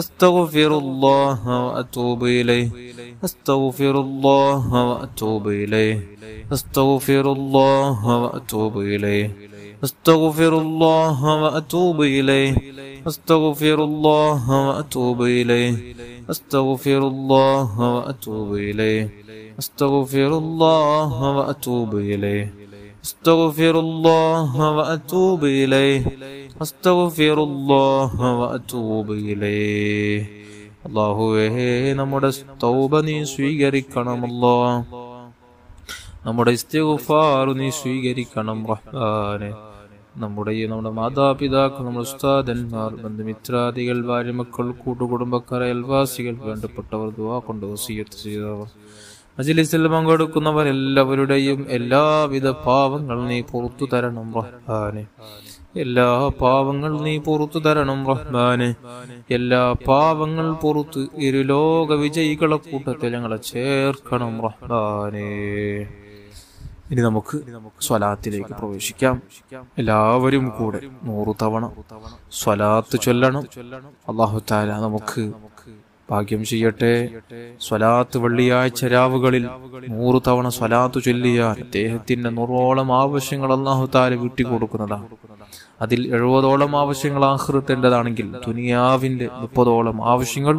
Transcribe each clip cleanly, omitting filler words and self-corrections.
أستغفر الله وأتوب إليه أستغفر الله وأتوب إليه أستغفر الله وأتوب إليه أستغفر الله وأتوب إليه أستغفر الله وأتوب إليه أستغفر الله وأتوب إليه أستغفر الله وأتوب إليه أستغفر الله وأتوب إليه أستغفر الله وأتوب إليه അല്ലാഹുവേ നമ്മുടെ തൗബ നീ സ്വീകരിക്കണമല്ലോ, നമ്മുടെ ഇസ്തിഗ്ഫാർ നീ സ്വീകരിക്കണം റഹ്മാനേ. നമ്മുടെ മാതാപിതാക്കൾ, നമ്മുടെ ഉസ്താദന്മാർ, ബന്ധുമിത്രാദികൾ, ഭാര്യമക്കൾ, കൂട്ടുകുടുംബക്കാർ, അയൽവാസികൾ, വേണ്ടപ്പെട്ടവർ, ദുആ കൊണ്ട് വസിയത്ത് ചെയ്തവർ, മജ്‌ലിസിൽ പങ്കെടുക്കുന്നവർ എല്ലാവരുടെയും എല്ലാവിധ പാവങ്ങൾ നീ പുറത്തു തരണം റഹ്മാനേ. എല്ലാ പാവങ്ങൾ നീ പുറത്തു തരണം റഹ്മാനേ. എല്ലാ പാവങ്ങൾ പുറത്ത് ഇരുലോക വിജയികളെ കൂട്ടത്തിൽ ഞങ്ങളെ ചേർക്കണം റഹ്മാനേ. ഇനി നമുക്ക് സ്വലാത്തിലേക്ക് പ്രവേശിക്കാം. എല്ലാവരും കൂടെ 100 തവണ സ്വലാത്ത് ചൊല്ലണം. അല്ലാഹു തആല നമുക്ക് ഭാഗ്യം ചെയ്യട്ടെ. സ്വലാത്ത് വെള്ളിയാഴ്ച രാവുകളിൽ 100 തവണ സ്വലാത്ത് ചൊല്ലിയാൽ അദ്ദേഹത്തിന്റെ 100ഓളം ആവശ്യങ്ങൾ അല്ലാഹു തആല വിട്ടുകൊടുക്കുന്നതാണ്. അതിൽ 70ഓളം ആവശ്യങ്ങൾ ആഖിറത്തിൻ്റെതാണെങ്കിൽ ദുനിയാവിന്റെ 30ഓളം ആവശ്യങ്ങൾ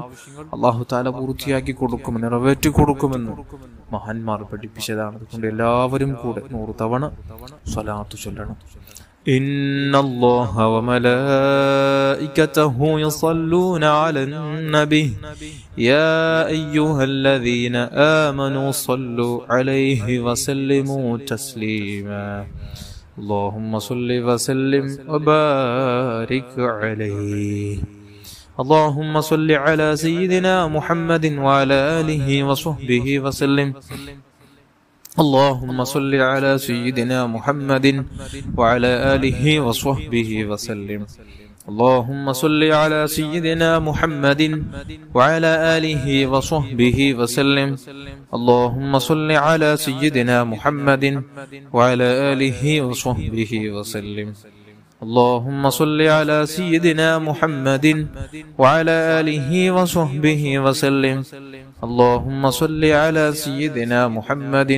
അല്ലാഹു തആല പൂർത്തിയാക്കി കൊടുക്കുമെന്ന്, നിറവേറ്റി കൊടുക്കുമെന്ന് മഹാന്മാർ പഠിപ്പിച്ചതാണ്. അതുകൊണ്ട് എല്ലാവരും കൂടെ 100 തവണ സ്വലാത്ത് ചൊല്ലണം. ഇന്നല്ലാഹ വമലായികതഹു യസല്ലൂന അലൻ നബി യാ അയ്യുഹല്ലദീന ആമനൂ സ്വല്ലു അലൈഹി വസല്ലിമൂ തസ്ലീമാ اللهم صل وسلم وبارك عليه اللهم صل على سيدنا محمد وعلى آله وصحبه وسلم اللهم صل على سيدنا محمد وعلى آله وصحبه وسلم اللهم صل على سيدنا محمد وعلى آله وصحبه وسلم اللهم صل على سيدنا محمد وعلى آله وصحبه وسلم اللهم صل على سيدنا محمد وعلى آله وصحبه وسلم اللهم صل على سيدنا محمد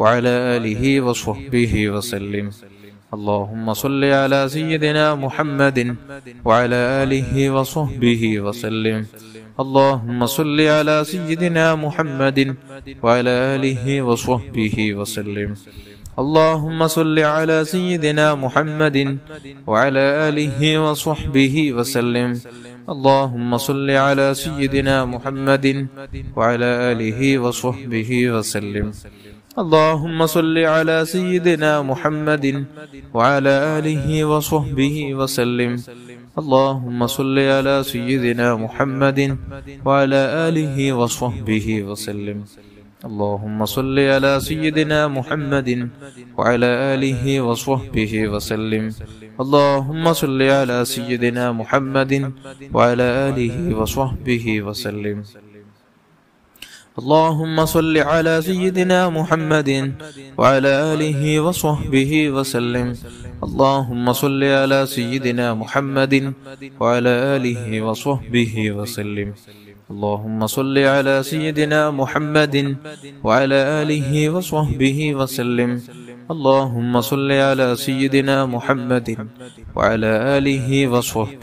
وعلى آله وصحبه وسلم اللهم صل على سيدنا محمد وعلى آله وصحبه وسلم اللهم صل على سيدنا محمد وعلى آله وصحبه وسلم اللهم صل على سيدنا محمد وعلى آله وصحبه وسلم اللهم صل على سيدنا محمد وعلى آله وصحبه وسلم اللهم صل على سيدنا محمد وعلى آله وصحبه وسلم اللهم صل على سيدنا محمد وعلى آله وصحبه وسلم اللهم صل على سيدنا محمد وعلى آله وصحبه وسلم اللهم صل على سيدنا محمد وعلى آله وصحبه وسلم اللهم صل على سيدنا محمد وعلى آله وصحبه وسلم اللهم صل على سيدنا محمد وعلى آله وصحبه وسلم اللهم صل على سيدنا محمد وعلى آله وصحبه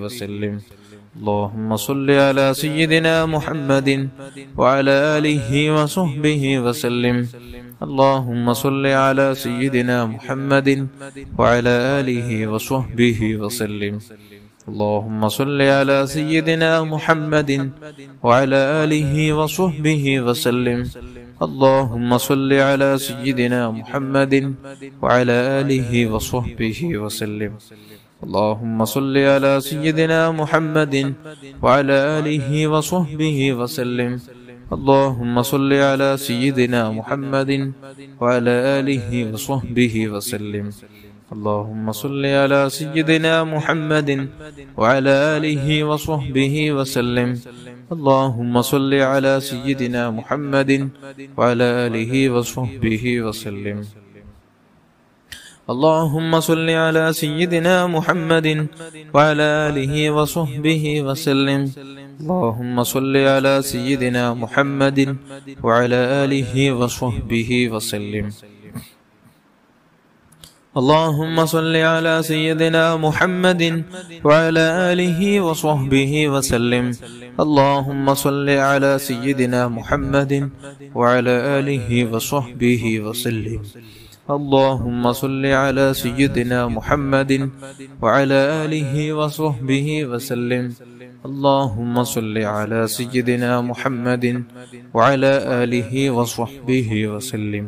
وسلم اللهم صل على سيدنا محمد وعلى آله وصحبه وسلم اللهم صل على سيدنا محمد وعلى آله وصحبه وسلم اللهم صل على سيدنا محمد وعلى آله وصحبه وسلم اللهم صل على سيدنا محمد وعلى آله وصحبه وسلم اللهم صل على سيدنا محمد وعلى آله وصحبه وسلم اللهم صل على سيدنا محمد وعلى آله وصحبه وسلم اللهم صل على سيدنا محمد وعلى آله وصحبه وسلم اللهم صل على سيدنا محمد وعلى آله وصحبه وسلم اللهم صل على سيدنا محمد وعلى آله وصحبه وسلم اللهم صل على سيدنا محمد وعلى آله وصحبه وسلم. اللهم صل على سيدنا محمد وعلى آله وصحبه وسلم. اللهم صل على سيدنا محمد وعلى آله وصحبه وسلم. اللهم صل على سيدنا محمد وعلى آله وصحبه وسلم. اللهم صل على سيدنا محمد وعلى آله وصحبه وسلم. اللهم صل على سيدنا محمد وعلى آله وصحبه وسلم.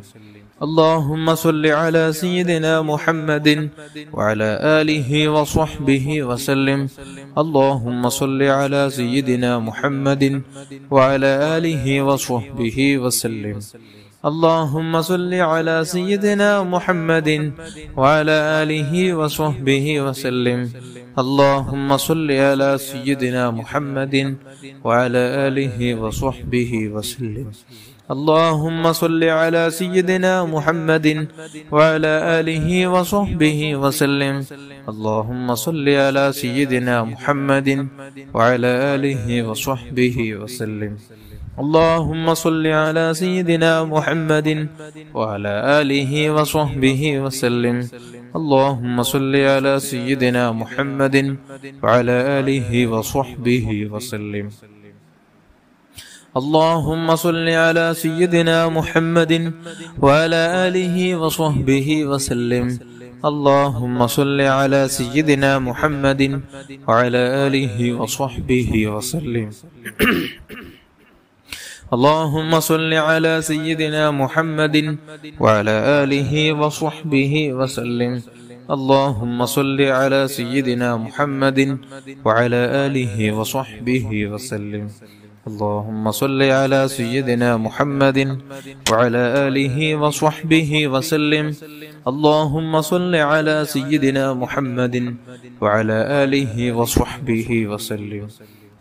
اللهم صل على سيدنا محمد وعلى آله وصحبه وسلم. اللهم صل على سيدنا محمد وعلى آله وصحبه وسلم. اللهم صل على سيدنا محمد وعلى آله وصحبه وسلم. اللهم صل على سيدنا محمد وعلى آله وصحبه وسلم. اللهم صل على سيدنا محمد وعلى آله وصحبه وسلم. اللهم صل على سيدنا محمد وعلى آله وصحبه وسلم. اللهم صل على سيدنا محمد وعلى آله وصحبه وسلم. اللهم صل على سيدنا محمد وعلى آله وصحبه وسلم. اللهم صل على سيدنا محمد وعلى آله وصحبه وسلم. اللهم صل على سيدنا محمد وعلى آله وصحبه وسلم. اللهم صل على سيدنا محمد وعلى آله وصحبه وسلم. اللهم صل على سيدنا محمد وعلى آله وصحبه وسلم. اللهم صل على سيدنا محمد وعلى آله وصحبه وسلم. اللهم صل على سيدنا محمد وعلى آله وصحبه وسلم.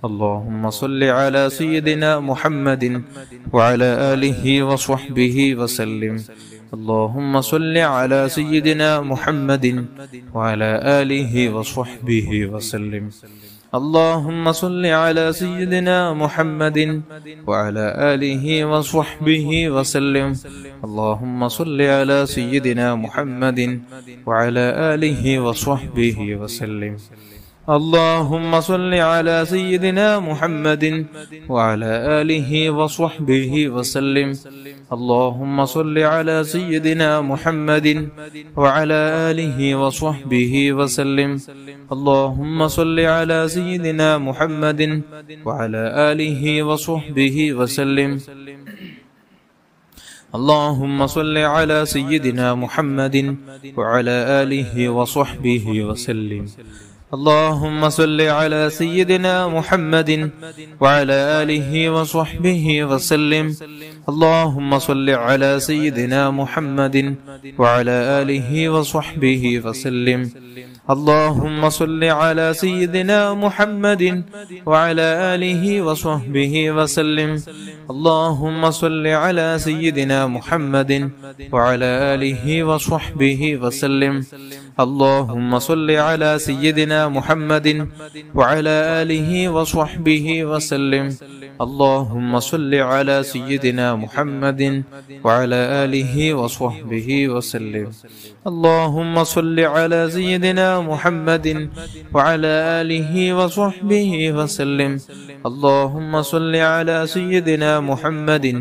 اللهم صل على سيدنا محمد وعلى آله وصحبه وسلم. اللهم صل على سيدنا محمد وعلى آله وصحبه وسلم. اللهم صل على سيدنا محمد وعلى آله وصحبه وسلم. اللهم صل على سيدنا محمد وعلى آله وصحبه وسلم. اللهم صل على سيدنا محمد وعلى آله وصحبه وسلم. اللهم صل على سيدنا محمد وعلى آله وصحبه وسلم. اللهم صل على سيدنا محمد وعلى آله وصحبه وسلم. اللهم صل على سيدنا محمد وعلى آله وصحبه وسلم. اللهم صل على سيدنا محمد وعلى آله وصحبه وسلم. اللهم صل على سيدنا محمد وعلى آله وصحبه وسلم. اللهم صل على سيدنا محمد وعلى آله وصحبه وسلم. اللهم صل على سيدنا محمد وعلى آله وصحبه وسلم. اللهم صل على سيدنا محمد وعلى آله وصحبه وسلم. اللهم صل على سيدنا محمد وعلى آله وصحبه وسلم. اللهم صل على سيدنا محمد وعلى آله وصحبه وسلم. اللهم صل على سيدنا محمد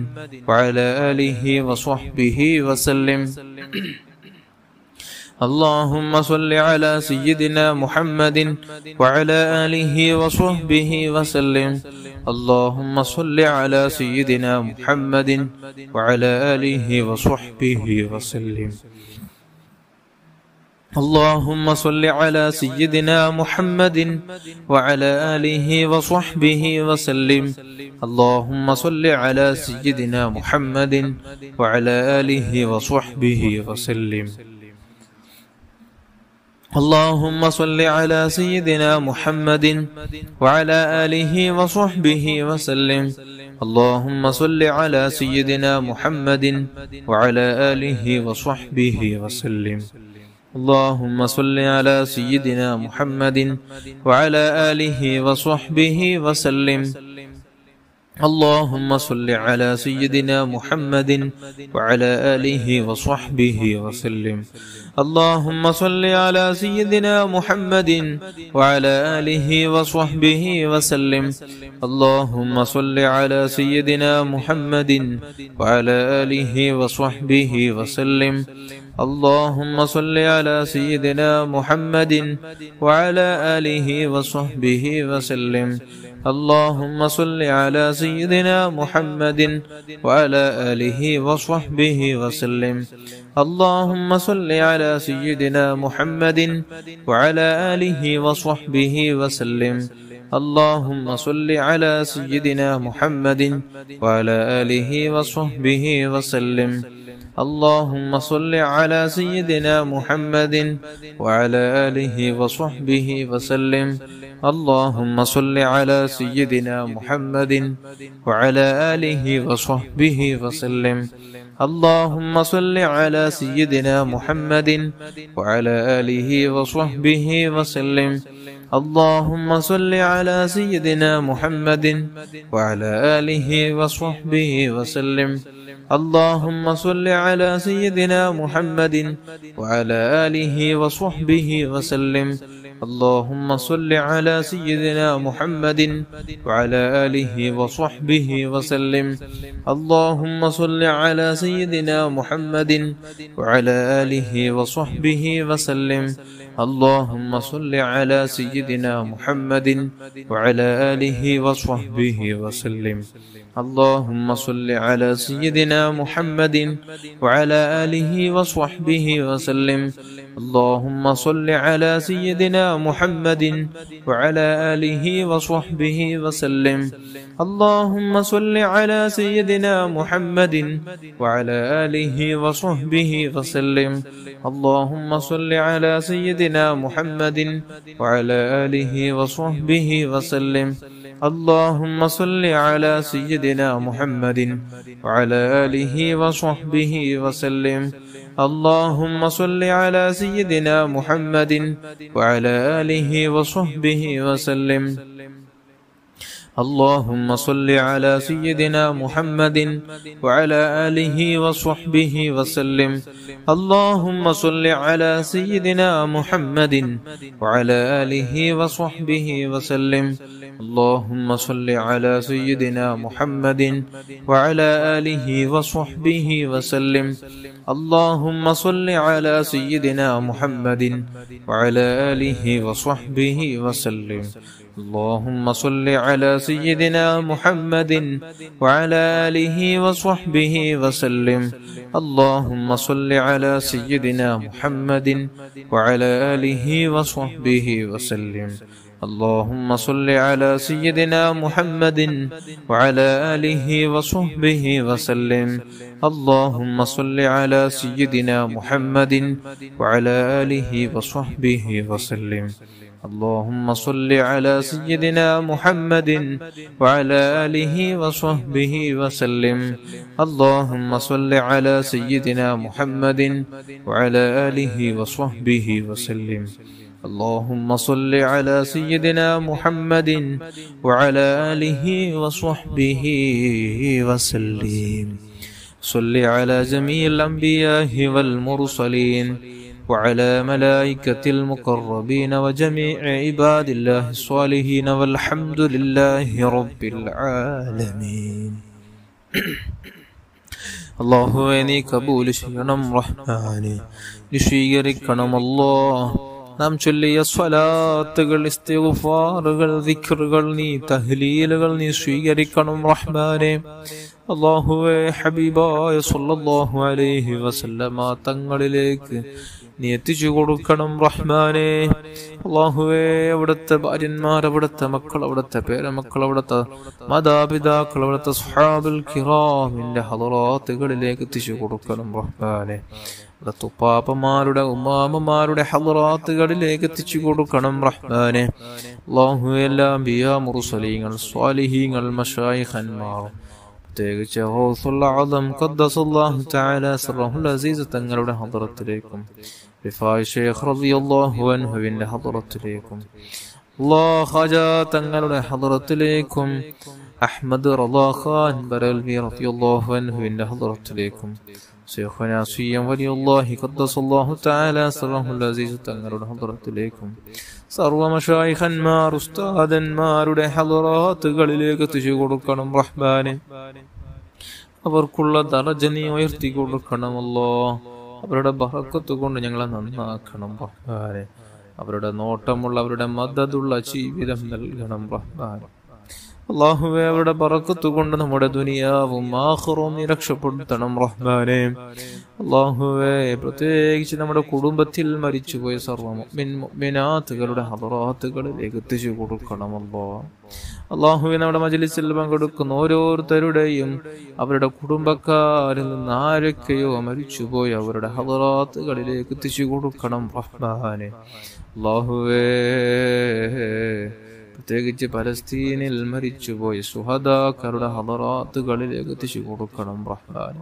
وعلى آله وصحبه وسلم. اللهم صل على سيدنا محمد وعلى آله وصحبه وسلم. اللهم صل على سيدنا محمد وعلى آله وصحبه وسلم. اللهم صل على سيدنا محمد وعلى آله وصحبه وسلم. اللهم صل على سيدنا محمد وعلى آله وصحبه وسلم. اللهم صل على سيدنا محمد وعلى آله وصحبه وسلم. اللهم صل على سيدنا محمد وعلى آله وصحبه وسلم. اللهم صل على سيدنا محمد وعلى آله وصحبه وسلم. اللهم صل على سيدنا محمد وعلى آله وصحبه وسلم. اللهم صل على سيدنا محمد وعلى آله وصحبه وسلم. اللهم صل على سيدنا محمد وعلى آله وصحبه وسلم. اللهم صل على سيدنا محمد وعلى آله وصحبه وسلم. اللهم صل على سيدنا محمد وعلى آله وصحبه وسلم. اللهم صل على سيدنا محمد وعلى آله وصحبه وسلم. اللهم صل على سيدنا محمد وعلى آله وصحبه وسلم. اللهم صل على سيدنا محمد وعلى آله وصحبه وسلم. اللهم صل على سيدنا محمد وعلى آله وصحبه وسلم. اللهم صل على سيدنا محمد وعلى آله وصحبه وسلم. اللهم صل على سيدنا محمد وعلى آله وصحبه وسلم. اللهم صل على سيدنا محمد وعلى آله وصحبه وسلم. اللهم صل على سيدنا محمد وعلى آله وصحبه وسلم. اللهم صل على سيدنا محمد وعلى آله وصحبه وسلم. اللهم صل على سيدنا محمد وعلى آله وصحبه وسلم. اللهم صل على سيدنا محمد وعلى آله وصحبه وسلم. اللهم صل على سيدنا محمد وعلى آله وصحبه وسلم. اللهم صل على سيدنا محمد وعلى آله وصحبه وسلم. اللهم صل على سيدنا محمد وعلى آله وصحبه وسلم. اللهم صل على سيدنا محمد وعلى آله وصحبه وسلم. اللهم صل على سيدنا محمد وعلى آله وصحبه وسلم. اللهم صل على سيدنا محمد وعلى آله وصحبه وسلم. اللهم صل على سيدنا محمد وعلى آله وصحبه وسلم. اللهم صل على سيدنا محمد وعلى آله وصحبه وسلم. اللهم صل على سيدنا محمد وعلى آله وصحبه وسلم. اللهم صل على سيدنا محمد وعلى آله وصحبه وسلم. اللهم صل على سيدنا محمد وعلى آله وصحبه وسلم. اللهم صل على سيدنا محمد وعلى آله وصحبه وسلم. اللهم صل على سيدنا محمد وعلى آله وصحبه وسلم. اللهم صل على سيدنا محمد وعلى آله وصحبه وسلم. اللهم صل على سيدنا محمد وعلى آله وصحبه وسلم. اللهم صل على سيدنا محمد وعلى آله وصحبه وسلم. صل على جميع الأنبياء والمرسلين وعلى ملائكة المقربين وجميع عباد الله الصالحين والحمد لله رب العالمين. അല്ലാഹുവേ നീ കബൂൽ ചെയ്യണം റഹ്മാനേ, നീ സ്വീകരിക്കണം അല്ലാഹ്. നാം ചൊല്ലിയ സ്വലാത്തുകൾ, ഇസ്തിഗ്ഫാറുകൾ, ദിക്റുകൾ, നീ തഹ്ലീലുകൾ നീ സ്വീകരിക്കണം റഹ്മാനേ. അല്ലാഹുവേ ഹബീബായ സ്വല്ലല്ലാഹു അലൈഹി വസല്ലമ തങ്ങളിലേക്ക് നീ എത്തിച്ചു കൊടുക്കണം റഹ്മാനേ. അല്ലാഹുവേ അവിടുത്തെ ഭാര്യന്മാർ, അവിടുത്തെ മക്കൾ, അവിടുത്തെ പേരമക്കൾ, അവിടുത്തെ മാതാപിതാക്കൾ, അവിടുത്തെ സ്വഹാബുൽ കിറാമിന്റെ ഹളറാത്തുകളിലേക്ക് എത്തിച്ചു കൊടുക്കണം റഹ്മാനേ. അവിടുത്തെ ഉപ്പാപ്പമാരുടെ ഉമ്മാമ്മമാരുടെ ഹളറാത്തുകളിലേക്ക് എത്തിച്ചു കൊടുക്കണം റഹ്മാനേ. അല്ലാഹുവേ എല്ലാ അംബിയാ മുർസലീങ്ങൾ സ്വാലിഹീങ്ങൾ മശായിഖന്മാർ പ്രത്യേകിച്ച് ഗൗസുൽ അഅ്ലം ഖദ്ദസല്ലാഹു തആല സിർറഹുൽ അസീസ് തങ്ങളുടെ ഹദ്റത്തിലേക്കും റിഫായി ശൈഖ് റളിയല്ലാഹു അൻഹുവിന്റെ ഹദ്റത്തിലേക്കും അല്ലാഹ് ഖാജ തങ്ങളുടെ ഹദ്റത്തിലേക്കും അഹ്മദ് റളാ ഖാൻ ബറൽവി റളിയല്ലാഹു അൻഹുവിന്റെ ഹദ്റത്തിലേക്കും ശൈഖുനാ സിയം വലിയുല്ലാഹി ഖദ്ദസല്ലാഹു തആല സിർറഹുൽ അസീസ് തങ്ങളുടെ ഹദ്റത്തിലേക്കും സർവ മശായിഖന്മാർ ഉസ്താദന്മാരുടെ ഹളറാത്തുകളിലേക്ക് എത്തിച്ചു കൊടുക്കണം റഹ്മാനെ. അവർക്കുള്ള ദറജ നീ ഉയർത്തി കൊടുക്കണമല്ലോ. അവരുടെ ബറക്കത്ത് കൊണ്ട് ഞങ്ങളെ നന്നാക്കണം റഹ്മാനെ. അവരുടെ നോട്ടമുള്ള അവരുടെ മദദുള്ള ജീവിതം നൽകണം റഹ്മാനെ. അല്ലാഹുവേ, അവരുടെ ബറക്കത്ത് കൊണ്ട് നമ്മുടെ ദുനിയാവും ആഖിറവും നീ രക്ഷപ്പെടുത്തണം റഹ്മാനെ. അല്ലാഹുവേ, പ്രത്യേകിച്ച് നമ്മുടെ കുടുംബത്തിൽ മരിച്ചുപോയ സർവ്വ മുഅ്മിനാത്തുകളുടെ ഹളറാത്തുകളിലേക്ക് എത്തിച്ചു കൊടുക്കണമല്ലോ. അല്ലാഹുവേ, നമ്മുടെ മജ്ലിസിൽ പങ്കെടുക്കുന്ന ഓരോരുത്തരുടെയും അവരുടെ കുടുംബക്കാരിൽ നിന്ന് ആരൊക്കെയോ മരിച്ചുപോയി അവരുടെ ഹളറാത്തുകളിലേക്ക് എത്തിച്ചു കൊടുക്കണം റഹ്മാനെ. അല്ലാഹുവേ, പ്രത്യേകിച്ച് പലസ്തീനിൽ മരിച്ചുപോയി സുഹദാക്കളുടെ ഹളറാത്തുകളിലേക്ക് എത്തിച്ചു കൊടുക്കണം റഹ്മാൻ.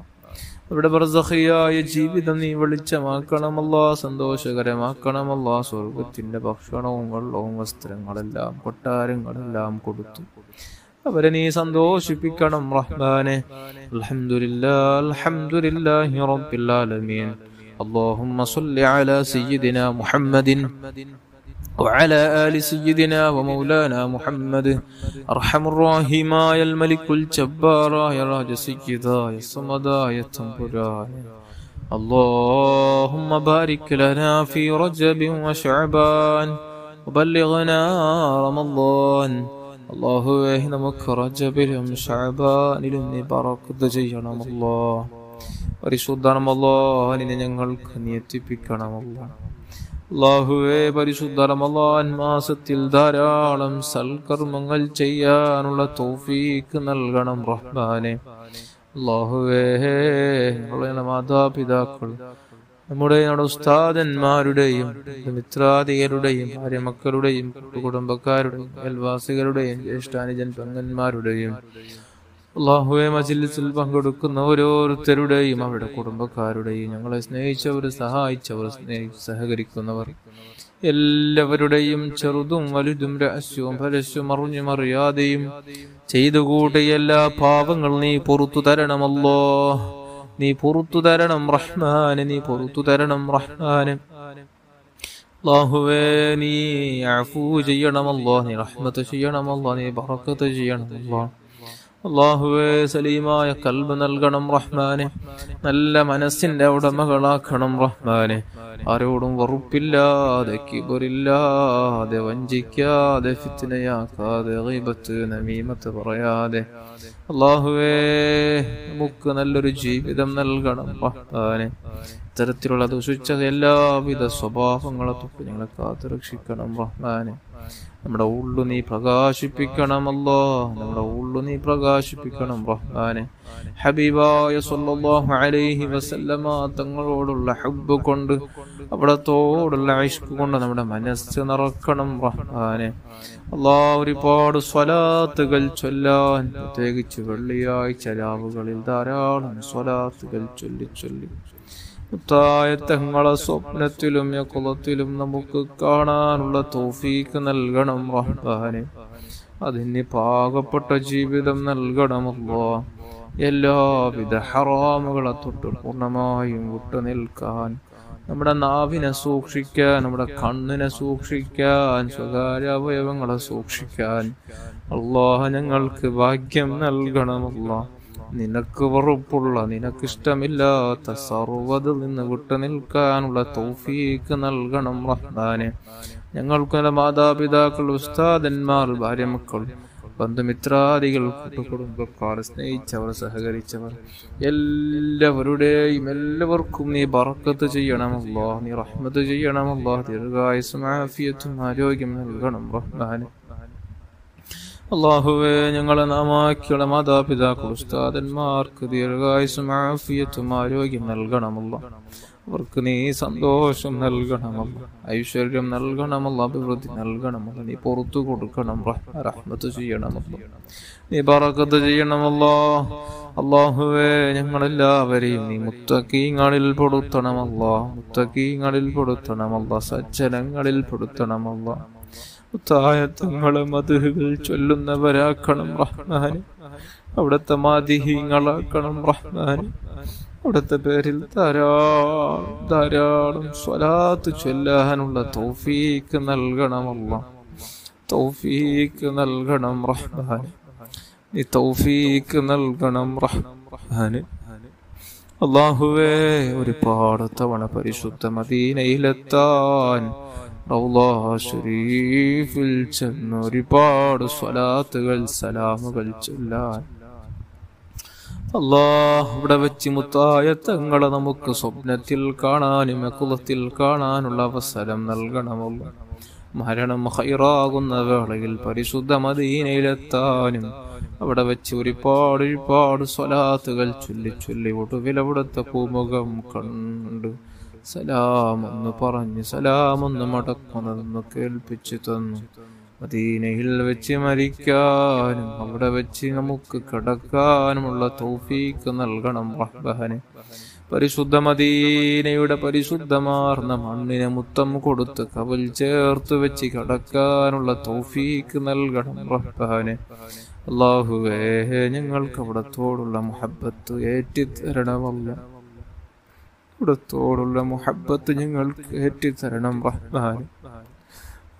അവരുടെ ബർസഖിയായ ജീവിതം നീ വെളിച്ചമാക്കണമല്ലാ, സന്തോഷകരമാക്കണമല്ലാ. സ്വർഗത്തിന്റെ ഭക്ഷണവും വെള്ളവും വസ്ത്രങ്ങളെല്ലാം കൊട്ടാരങ്ങളെല്ലാം കൊടുത്തു അവരെ നീ സന്തോഷിപ്പിക്കണം റഹ്മാനെ. അൽഹംദുലില്ലാഹ് അൽഹംദുലില്ലാഹി റബ്ബിൽ ആലമീൻ. അല്ലാഹുമ്മ സ്വല്ലി അലാ സയ്യിദിനാ മുഹമ്മദിൻ وعلى آل سيدنا ومولانا محمد أرحم الراحمين الملك الجبار يا راج سيدا يا صمدا يا تنبرا. اللهم بارك لنا في رجب وشعبان وبلغنا رمضان. الله نمك رجبിലും ശഅബാനിലും നീ ബറക്കത്ത് ചെയ്യണം അല്ലാഹ്. പരിശുദ്ധ റമളാനിനെ ഞങ്ങൾക്ക് നീ എത്തിപ്പിക്കണം അല്ലാഹ്. അല്ലാഹുവേ, പരിശുദ്ധ റമളാൻ മാസത്തിൽ ധാരാളം സൽക്കർമ്മങ്ങൾ ചെയ്യാനുള്ള തൗഫീഖ് നൽകണം റഹ്മാനെ. അല്ലാഹുവേ, ഞങ്ങളുടെ മാതാപിതാക്കൾ, നമ്മുടെ ഉസ്താദന്മാരുടെയും മിത്രാദികളുടെയും ഭാര്യമക്കളുടെയും കുടുംബക്കാരുടെയും അയൽവാസികളുടെയും ജ്യേഷ്ഠാനുജൻ പെങ്ങന്മാരുടെയും അല്ലാഹുവേ, മജ്ലിസിൽ പങ്കെടുക്കുന്ന ഓരോരുത്തരുടെയും അവരുടെ കുടുംബക്കാരുടെയും ഞങ്ങളെ സ്നേഹിച്ചവർ, സഹായിച്ചവർ, സഹകരിക്കുന്നവർ എല്ലാവരുടെയും ചെറുതും വലുതും രഹസ്യവും പരസ്യവും അറിഞ്ഞും അറിയാതെയും ചെയ്തുകൂട്ടിയ എല്ലാ പാപങ്ങൾ നീ പുറത്തു തരണമല്ലോ. നീ പുറത്തു തരണം റഹ്മാനെ. നീ പുറത്തു തരണം റഹ്മാനെ. അല്ലാഹുവേ, നീ അഫൂ ചെയ്യണമല്ലോ. നീ റഹ്മത്ത് ചെയ്യണമല്ലോ. നീ ബറക്കത്ത് ചെയ്യണമല്ലോ. അല്ലാഹുവേ, സലീമായ കൽബ് നൽകണം റഹ്മാനെ. നല്ല മനസ്സിന്റെ ഉടമകളാക്കണം റഹ്മാനെ. ആരോടും വെറുപ്പില്ലാതെ, കിബറില്ലാതെ, വഞ്ചിക്കാതെ, ഫിത്നയാക്കാതെ, ഗീബത്ത് നമീമത്ത് പറയാതെ അല്ലാഹുവേ, നമുക്ക് നല്ലൊരു ജീവിതം നൽകണം റഹ്മാനെ. ഇത്തരത്തിലുള്ള ദുഷിച്ച എല്ലാവിധ സ്വഭാവങ്ങളെ തൊട്ട് ഞങ്ങളെ കാത്തുരക്ഷിക്കണം റഹ്മാനെ. നമ്മുടെ ഉള്ളു നീ പ്രകാശിപ്പിക്കണമല്ലോ. നമ്മുടെ ഉള്ളു നീ പ്രകാശിപ്പിക്കണം റഹ്മാനെ. ഹബീബായ സ്വല്ലല്ലാഹു അലൈഹി വസല്ലമ തങ്ങളോടുള്ള ഹബ്ബ് കൊണ്ട്, അവിടത്തോടുള്ള ഇഷ്ക് കൊണ്ട് നമ്മുടെ മനസ്സ് നിറക്കണം റഹ്മാനെ. അല്ലാഹ്, ഒരുപാട് സ്വലാത്തുകൾ ചൊല്ലാൻ, പ്രത്യേകിച്ച് വെള്ളിയാഴ്ച രാവുകളിൽ ധാരാളം സ്വലാത്തുകൾ ചൊല്ലി തങ്ങളെ സ്വപ്നത്തിലും യഖ്ളത്തിലും നമുക്ക് കാണാനുള്ള തൗഫീഖ് നൽകണം റഹ്മാനെ. അതിന് പാകപ്പെട്ട ജീവിതം നൽകണമല്ലോ. എല്ലാവിധ ഹറാമുകളെ തൊട്ട് പൂർണ്ണമായും വിട്ടുനിൽക്കാൻ, നമ്മുടെ നാവിനെ സൂക്ഷിക്കാൻ, നമ്മുടെ കണ്ണിനെ സൂക്ഷിക്കാൻ, സ്വകാര്യ അവയവങ്ങളെ സൂക്ഷിക്കാൻ അല്ലാഹ് ഞങ്ങൾക്ക് ഭാഗ്യം നൽകണമല്ലോ. നിനക്ക് വെറുപ്പുള്ള, നിനക്കിഷ്ടമില്ലാത്ത സർവ്വതിൽ നിന്ന് വിട്ടുനിൽക്കാനുള്ള തൗഫീഖ് നൽകണം റഹ്മാനെ. ഞങ്ങൾക്ക് മാതാപിതാക്കൾ, ഉസ്താദന്മാർ, ഭാര്യമക്കൾ, ബന്ധുമിത്രാദികൾ, കുടുംബക്കാർ, സ്നേഹിച്ചവർ, സഹകരിച്ചവർ എല്ലാവർക്കും നീ ബറക്കത്ത് ചെയ്യണമല്ലോ. നീ റഹ്മത്ത് ചെയ്യണമല്ലോ. ദീർഘായുസ്സും ആഫിയത്തും ആരോഗ്യം നൽകണം റഹ്മാനെ. അല്ലാഹുവേ, ഞങ്ങളെ നാമാക്കിയുള്ള മാതാപിതാക്കൾ, ഉസ്താദന്മാർക്ക് ദീർഘായുസ്സും ആഫിയത്തും ആരോഗ്യം നൽകണമല്ലോ. അവർക്ക് നീ സന്തോഷം നൽകണമല്ലോ, ഐശ്വര്യം നൽകണമല്ലോ, അഭിവൃദ്ധി നൽകണമല്ലോ. നീ പുറത്തു കൊടുക്കണം, റഹ്മത്ത് ചെയ്യണമല്ലോ, നീ ബറക്കത്ത് ചെയ്യണമല്ലോ. അല്ലാഹുവേ ഞങ്ങളെല്ലാവരെയും നീ മുത്തഖീങ്ങളിൽ പെടുത്തണം അല്ലാഹ്, മുത്തഖീങ്ങളിൽ പെടുത്തണം അല്ലാഹ്, സജ്ജനങ്ങളിൽ പെടുത്തണം അല്ലാഹ്. മുത്തായ തങ്ങളെ മദ്ഹുകൾ ചൊല്ലുന്നവരാക്കണം റഹ്മാൻ, അവിടുത്തെ മാദിഹീങ്ങളാക്കണം റഹ്മാൻ, അവിടുത്തെ പേരിൽ ധാരാളം സ്വലാത്ത് ചൊല്ലാനുള്ള തൗഫീഖ് നൽകണം അല്ലാഹ്, തൗഫീഖ് നൽകണം റഹ്മാൻ, നീ തൗഫീഖ് നൽകണം റഹ്മാൻ. അല്ലാഹുവേ ഒരുപാട് തവണ പരിശുദ്ധ മദീനയിലെത്താൻ റൗളാ ശരീഫിൽ ചെന്ന് ഒരുപാട് സ്വലാത്തുകൾ സലാമുകൾ ചൊല്ലാൻ അല്ലാഹ് ഇവിടെ വെച്ച് മുത്തായ തങ്ങളെ നമുക്ക് സ്വപ്നത്തിൽ കാണാനും യഖ്ളത്തിൽ കാണാനുള്ള അവസരം നൽകണമല്ലോ. മരണം ഖൈറാകുന്ന വേളയിൽ പരിശുദ്ധ മദീനയിലെത്താനും അവിടെ വെച്ച് ഒരുപാട് സ്വലാത്തുകൾ ചൊല്ലി ഒടുവിൽ അവിടുത്തെ പൂമുഖം കണ്ട് സലാമൊന്ന് പറഞ്ഞ് സലാമൊന്ന് മടക്കുന്നതെന്ന് കേൾപ്പിച്ചു തന്നു. മദീനയിൽ വെച്ച് മരിക്കാനും അവിടെ വെച്ച് നമുക്ക് കിടക്കാനുമുള്ള തൗഫീഖ് നൽകണം റഹ്മാനെ. പരിശുദ്ധ മദീനയുടെ പരിശുദ്ധമാർന്ന മണ്ണിനെ മുത്തം കൊടുത്ത് കവൽ ചേർത്ത് വെച്ച് കിടക്കാനുള്ള തൗഫീഖ് നൽകണം റഹ്മാനെ. അല്ലാഹുവേ ഞങ്ങൾക്ക് അവിടത്തോടുള്ള മുഹബ്ബത്ത് ഏറ്റിത്തരണമല്ല, അവിടത്തോടുള്ള മുഹബ്ബത്ത് ഞങ്ങൾക്ക് ഏറ്റിത്തരണം റഹ്മാനെ.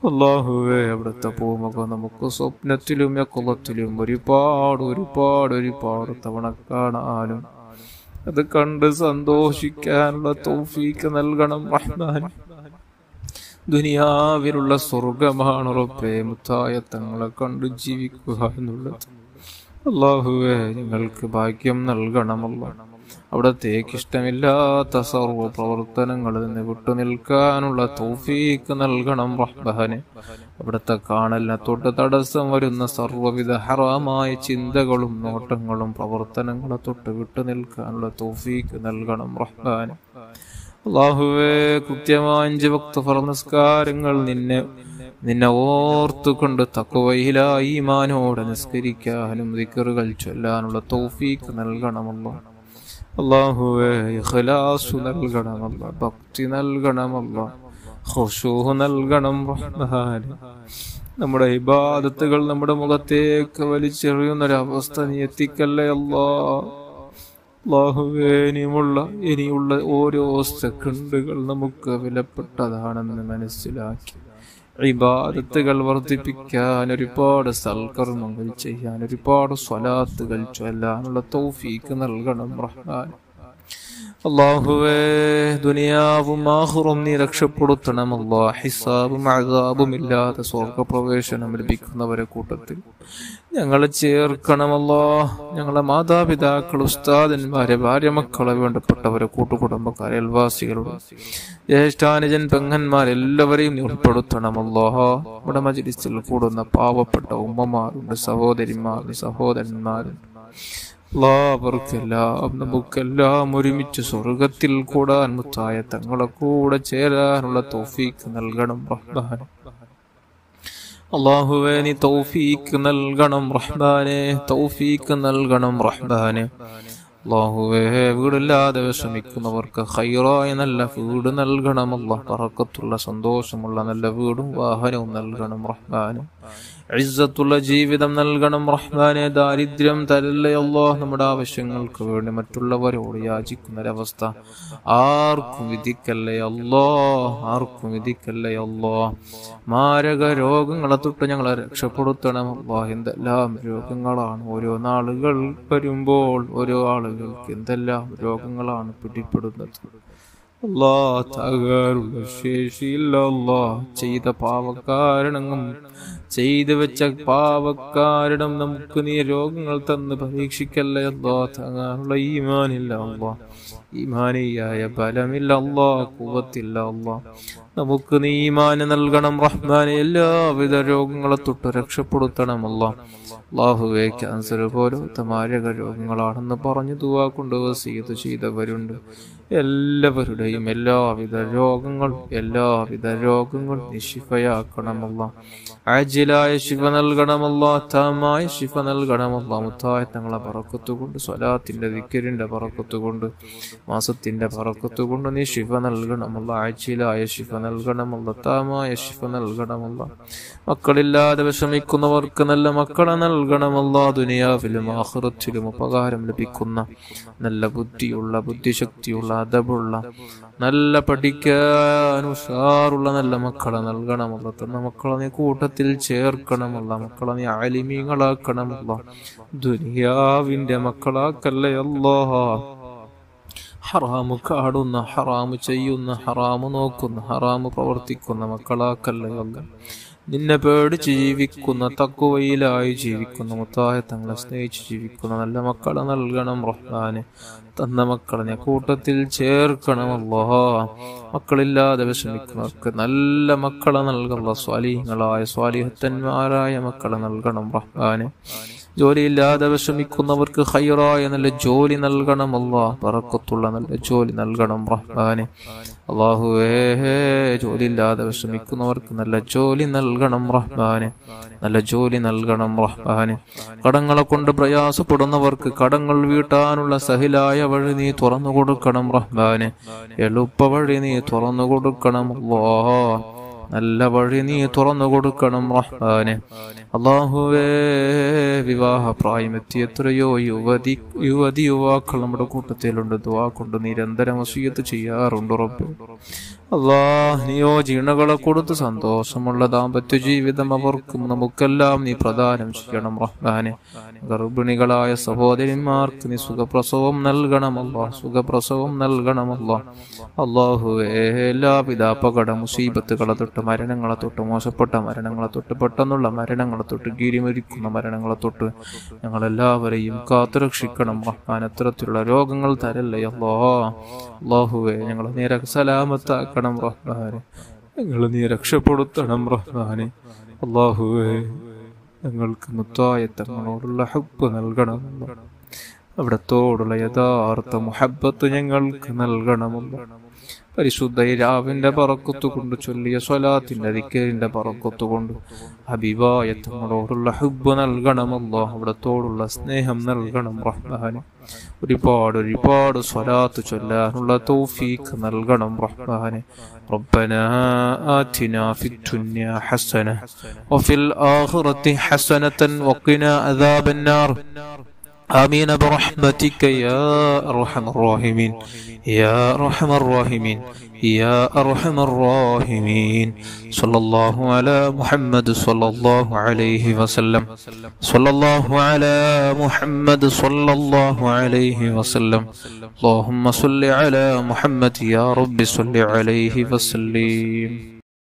അല്ലാഹുവേ അവിടുത്തെ പൂമുഖം നമുക്ക് സ്വപ്നത്തിലും യഖ്ളത്തിലും ഒരുപാട് തവണ കാണാനും അത് കണ്ട് സന്തോഷിക്കാനുള്ള തൗഫീഖ് നൽകണം റഹ്മാൻ. ദുനിയാവിലുള്ള സ്വർഗമാണ് റബ്ബേ മുത്തായ തങ്ങളെ കണ്ട് ജീവിക്കുക എന്നുള്ളത്. അല്ലാഹുവേ ഞങ്ങൾക്ക് ഭാഗ്യം നൽകണമല്ലോ. അവിടത്തേക്ക് ഇഷ്ടമില്ലാത്ത സർവ്വ പ്രവർത്തനങ്ങളിൽ നിന്ന് വിട്ടുനിൽക്കാനുള്ള തൗഫീഖ് നൽകണം റഹ്മാനെ. അവിടുത്തെ കാണലിനെ തൊട്ട് തടസ്സം വരുന്ന സർവ്വവിധ ഹറാമായ ചിന്തകളും നോട്ടങ്ങളും പ്രവർത്തനങ്ങളെ തൊട്ട് വിട്ടുനിൽക്കാനുള്ള തൗഫീഖ് നൽകണം റഹ്മാനെ. അല്ലാഹുവേ കൃത്യമായ 5 വക്ത് ഫർള് നിസ്കാരങ്ങൾ നിന്നെ ഓർത്തുകൊണ്ട് തഖ്വയിലായി ഈമാനോടെ നിസ്കരിക്കാനും ദിക്റുകൾ ചൊല്ലാനുള്ള തൗഫീഖ് നൽകണമല്ലോ. അല്ലാഹുവേ ഇഖ്ലാസ് നൽകണമല്ലോ, ഭക്തി നൽകണമല്ലോ, ഖുശൂ നൽകണം റഹ്മാൻ. നമ്മുടെ ഇബാദത്തുകൾ നമ്മുടെ മുഖത്തേക്ക് വലിച്ചെറിയുന്നൊരവസ്ഥ നീ എത്തിക്കല്ലേ അല്ലാഹ്. അല്ലാഹുവേ ഇനിയുള്ള ഓരോ സെക്കൻഡുകൾ നമുക്ക് വിലപ്പെട്ടതാണെന്ന് മനസ്സിലാക്കി ഇബാദത്തുകൾ വർദ്ധിപ്പിക്കാൻ, ഒരുപാട് സൽക്കർമ്മങ്ങൾ ചെയ്യാൻ, ഒരുപാട് സ്വലാത്തുകൾ ചൊല്ലാനുള്ള തൗഫീഖ് നൽകണം റഹ്മാൻ. അല്ലാഹുവേ ദുനിയാവും ആഖിറവും നീ രക്ഷപ്പെടുത്തണം അല്ലാഹ്. ഹിസാബും അദാബും ഇല്ലാതെ സ്വർഗ്ഗപ്രവേശനം ലഭിക്കുന്നവരെ കൂട്ടത്തിൽ ഞങ്ങളെ ചേർക്കണമല്ലോ. ഞങ്ങളെ മാതാപിതാക്കൾ, ഉസ്താദന്മാരെ, ഭാര്യ മക്കളെ, വേണ്ടപ്പെട്ടവരെ, കൂട്ടുകുടുംബക്കാരെ, അയൽവാസികളുടെ ജ്യേഷ്ഠാനുജൻ പെങ്ങന്മാരെല്ലാവരെയും നീ ഉൾപ്പെടുത്തണമല്ലോ. നമ്മുടെ മജ്‌ലിസിൽ കൂടുന്ന പാവപ്പെട്ട ഉമ്മമാരുണ്ട്, സഹോദരിമാരുണ്ട്, സഹോദരന്മാരുണ്ട്. എല്ലാവർക്കെല്ലാം നമുക്കെല്ലാം ഒരുമിച്ച് സ്വർഗത്തിൽ കൂടാൻ മുത്തായ തങ്ങളെ കൂടെ ചേരാനുള്ള തൗഫീഖ് നൽകണം റഹ്മാൻ. അല്ലാഹുവേ നീ തൗഫീഖ് നൽകണം റഹ്മാനെ, തൗഫീഖ് നൽകണം റഹ്മാനെ. അല്ലാഹുവേ വീടില്ലാതെ വിഷമിക്കുന്നവർക്ക് ഖൈറായ നല്ല വീട് നൽകണം അല്ലാഹ്. ബറക്കത്തുള്ള സന്തോഷമുള്ള നല്ല വീടും വാഹനവും നൽകണം റഹ്മാനെ. ഇസ്സത്തുള്ള ജീവിതം നൽകണം റഹ്മാനെ. ദാരിദ്ര്യം തരല്ലേ അല്ലാഹ്. നമ്മുടെ ആവശ്യങ്ങൾക്ക് വേണ്ടി മറ്റുള്ളവരോട് യാചിക്കുന്നൊരവസ്ഥ ആർക്കും വിധിക്കല്ലേ അല്ലാഹ്, ആർക്കും വിധിക്കല്ലേ അല്ലാഹ്. മാരക രോഗങ്ങളെ തൊട്ട് ഞങ്ങളെ രക്ഷപ്പെടുത്തണം അല്ലാഹ്. എന്തെല്ലാം രോഗങ്ങളാണ് ഓരോ നാളുകൾ വരുമ്പോൾ, ഓരോ ആളുകൾക്ക് എന്തെല്ലാം രോഗങ്ങളാണ് പിടിപ്പെടുന്നത് അല്ലാഹ്. താങ്ങാനുള്ള ശേഷിയില്ല അല്ലാഹ്. ചെയ്ത പാവക്കാരണങ്ങും ചെയ്തു വെച്ച പാവക്കാരണം നമുക്ക് നീ രോഗങ്ങൾ തന്ന് പരീക്ഷിക്കല്ലേ അല്ലാഹ്. താങ്ങാനുള്ള ഈമാനില്ല അല്ലാഹ്, ഈമാനിയായ ബലമില്ല അല്ലാഹ്, ഖുവത്തില്ല അല്ലാഹ്. നമുക്ക് നീ ഈമാന് നൽകണം റഹ്മാനെ. എല്ലാവിധ രോഗങ്ങളെ തൊട്ട് രക്ഷപ്പെടുത്തണം അല്ലാഹ്. അല്ലാഹുവേ ക്യാൻസർ പോലത്തെ മാരക രോഗങ്ങളാണെന്ന് പറഞ്ഞു ദുആ കൊണ്ട് വസിയത്ത് ചെയ്തവരുണ്ട്. എല്ലാവരുടെയും എല്ലാവിധ രോഗങ്ങൾ നീ ശിഫയാക്കണമല്ല. ആജിലായ ശിഫ നൽകണമല്ല, താമായ ശിഫ നൽകണമല്ല. മുത്തായ തങ്ങളെ ബറക്കത്ത് കൊണ്ട്, സ്വലാത്തിന്റെ ദിക്റിന്റെ ബറക്കത്ത് കൊണ്ട്, മാസത്തിന്റെ ബറക്കത്ത് കൊണ്ട് നീ ശിഫ നൽകണമല്ല. ആജിലായ ശിഫ നൽകണമല്ല, താമായ ശിഫ നൽകണമല്ല. മക്കളില്ലാതെ വിഷമിക്കുന്നവർക്ക് നല്ല മക്കളെ നൽകണമല്ല. ദുനിയാവിലും ആഖിറത്തിലും ഉപകാരം ലഭിക്കുന്ന നല്ല ബുദ്ധിയുള്ള, ബുദ്ധിശക്തിയുള്ള, അതബുള്ള, നല്ല പഠിക്കാൻ ഉഷാറുള്ള നല്ല മക്കളെ നൽകണമല്ല. തന്ന മക്കളെ നീ കൂട്ടത്തിൽ ചേർക്കണമല്ല. മക്കളെ നീ ആലിമീങ്ങളാക്കണമല്ല. ദുനിയാവിന്റെ മക്കളാക്കല്ലേ അല്ലാഹ്. ഹറാമ് കാണുന്ന, ഹറാമ് ചെയ്യുന്ന, ഹറാമ് നോക്കുന്ന, ഹറാമ് പ്രവർത്തിക്കുന്ന മക്കളാക്കല്ലേ അല്ലാഹ്. നിന്നെ പേടിച്ച് ജീവിക്കുന്ന, തഖ്വയിലായി ജീവിക്കുന്ന, മുത്തായ തങ്ങളെ സ്നേഹിച്ച് ജീവിക്കുന്ന നല്ല മക്കളെ നൽകണം റഹ്മാനെ. തന്ന മക്കളെ കൂട്ടത്തിൽ ചേർക്കണമല്ലോ. മക്കളില്ലാതെ വിഷമിക്കുന്നവർക്ക് നല്ല മക്കളെ നൽകണം. സ്വാലിഹ്യങ്ങളായ സ്വാലിഹത്തന്മാരായ മക്കളെ നൽകണം റഹ്മാനെ. ജോലിയില്ലാതെ വിഷമിക്കുന്നവർക്ക് ഖൈറായ നല്ല ജോലി നൽകണം അല്ലാ. ബറക്കത്തുള്ള നല്ല ജോലി നൽകണം റഹ്മാനെ. അല്ലാഹുവേ, ജോലിയില്ലാതെ വിഷമിക്കുന്നവർക്ക് നല്ല ജോലി നൽകണം റഹ്മാനെ. നല്ല ജോലി നൽകണം റഹ്മാനെ. കടങ്ങളെ കൊണ്ട് പ്രയാസപ്പെടുന്നവർക്ക് കടങ്ങൾ വീട്ടാനുള്ള സഹിലായ വഴി നീ തുറന്നു കൊടുക്കണം റഹ്മാനെ. എളുപ്പ വഴി നീ തുറന്നു കൊടുക്കണം അല്ലാഹ്. നല്ല വഴി നീ തുറന്നു കൊടുക്കണം റഹ്മാനെ. അല്ലാഹുവേ, വിവാഹ പ്രായമെത്തി എത്രയോ യുവാക്കൾ നമ്മുടെ കൂട്ടത്തിലുണ്ട്. ദുആ കൊണ്ട് നിരന്തരം വസിയത്ത് ചെയ്യാറുണ്ട് റബ്ബേ. അല്ലാഹ്, നീയോ ജീണകളെ കൊടുത്ത് സന്തോഷമുള്ള ദാമ്പത്യ ജീവിതം അവർക്കും നമുക്കെല്ലാം നീ പ്രദാനം ചെയ്യണം റഹ്മാനെ. ഗർഭിണികളായ സഹോദരിമാർക്ക് നീ സുഖപ്രസവം നൽകണമല്ലോ. സുഖപ്രസവം നൽകണമല്ലോ. അല്ലാഹുവേ, എല്ലാവിധ അപകട മുസീബത്തുകളെ തൊട്ട്, മരണങ്ങളെ തൊട്ട്, മോശപ്പെട്ട മരണങ്ങളെ തൊട്ട്, പെട്ടെന്നുള്ള മരണങ്ങളെ തൊട്ട്, ഗിരിമരിക്കുന്ന മരണങ്ങളെ തൊട്ട് ഞങ്ങളെല്ലാവരെയും കാത്തുരക്ഷിക്കണം റഹ്മാൻ. അത്തരത്തിലുള്ള രോഗങ്ങൾ തരല്ലേ അല്ലാഹുവേ. ഞങ്ങളെ നീ സലാമത്താക്കണം റഹ്മാനെ. ഞങ്ങളെ നീ രക്ഷപ്പെടുത്തണം റഹ്മാനെ. അല്ലാഹുവേ, ഞങ്ങൾക്ക് മുത്തായ തങ്ങളോടുള്ള ഹബ്ബ് നൽകണമല്ലോ. അവിടത്തോടുള്ള യഥാർത്ഥ മുഹബ്ബത്ത് ഞങ്ങൾക്ക് നൽകണമല്ലോ. പരിശുദ്ധ രാവിന്റെ ബറക്കത്ത് കൊണ്ട് ചൊല്ലിയ സ്വലാത്തിന്റെ ദിക്റിന്റെ ബറക്കത്ത് കൊണ്ട് ഹബീബായ തങ്ങളോടുള്ള ഹുബ്ബ് നൽകണമല്ലോ. അവിടത്തോടുള്ള സ്നേഹം നൽകണം റഹ്മാനെ. ഒരുപാട് സ്വലാത്ത് ചൊല്ലാനുള്ള തൗഫീഖ് നൽകണം റഹ്മാനെ. ربنا آتنا في الدنيا حسنة وفي الآخرة حسنة وقنا عذاب النار. آمين برحمتك يا أرحم الراحمين يا أرحم الراحمين يا أرحم الراحمين. صلى الله على محمد صلى الله عليه وسلم. صلى الله على محمد صلى الله عليه وسلم. اللهم صل على محمد يا رب صل عليه وسلم.